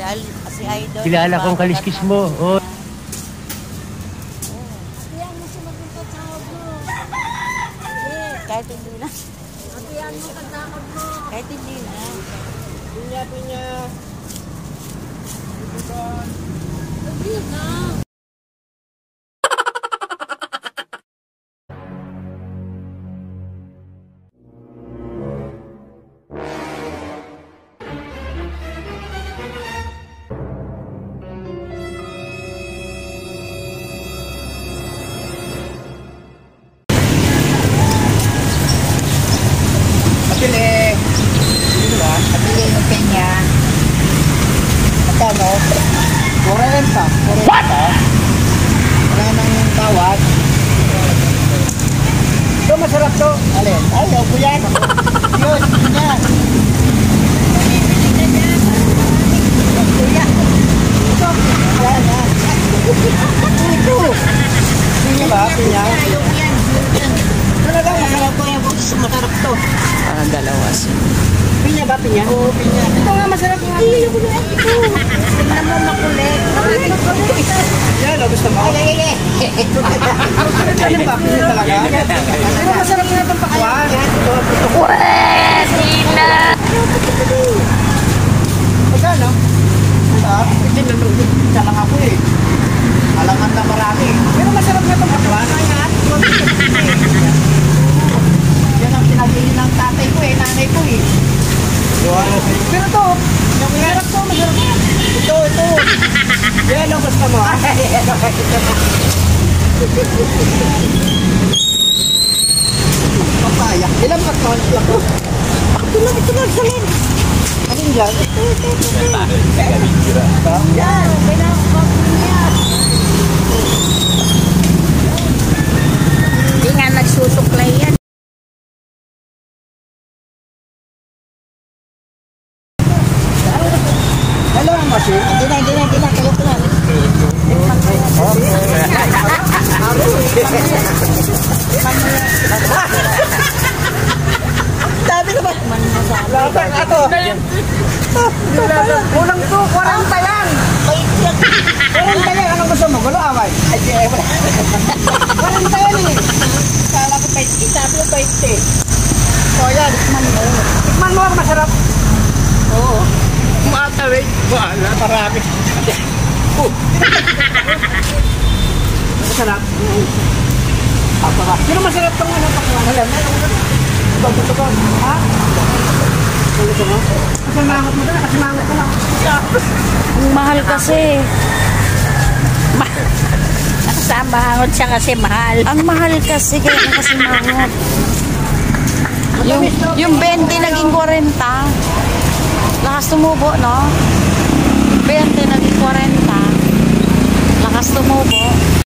Si Idol. Kilala kong kaliskis mo. Oh. Hatiyan mo siya magkakasahod mo. Kahit hindi na. Hatiyan mo kasahod mo. Kahit hindi na. Pinya, pinya. Hindi na. Pili yung pinya. Magkano? 40. What? Wala nang tawad. Ito masarap to. Alin? Ayaw ko yan. Yun, pinya. Kuya. Ito. Wala na. Ito. Pinya ba? Pinya? Talaga masarap to yung masarap to. Parang dalawa siya. Pinya ba? Pinya? Oo, pinya. Ito nga masarap nga. Ito. Tignan mo makulit. Yan, gusto mo? Ay. Ano ba? Pinya talaga? Pero masarap nga itong pakwan. Pwede na! Magkano? Hindi nalulog. Isa lang ako eh. Alangan na marami. Pero masarap nga itong pakwan. Yan ang pinagili ng tatay ko eh, nanay ko eh. Pero to, yung hirap to, masarap. Ito. Yan ang gusto mo. Papaya. Ilan pa to? Ito lang, salin. Alin dyan? Ito. Yan. Hindi nga nagsusuklay yan. Hello, Masi. Hindi na. Kaya ko na. Sabi na ba? Laban ako. Unang to, 40 lang. 40 lang. Anong gusto mo? Gulo away? 40 yan eh. Kala ko 20. Sabi ko 20. So yan, tikman mo. Tikman mo ako masarap. Oo. Matawid. Wala, marami. Masarap. Pero masarap itong ano, pakwan. Alam na, gusto ko. Ha? Gusto mo? Kasi mangot mo doon, kasi mangot ko lang. Ang mahal kasi. Nakasamangot siya kasi mahal. Ang mahal kasi, kaya kasi mangot. Yung 20 naging 40. Lakas tumubo, no? 20 naging 40. Lakas tumubo.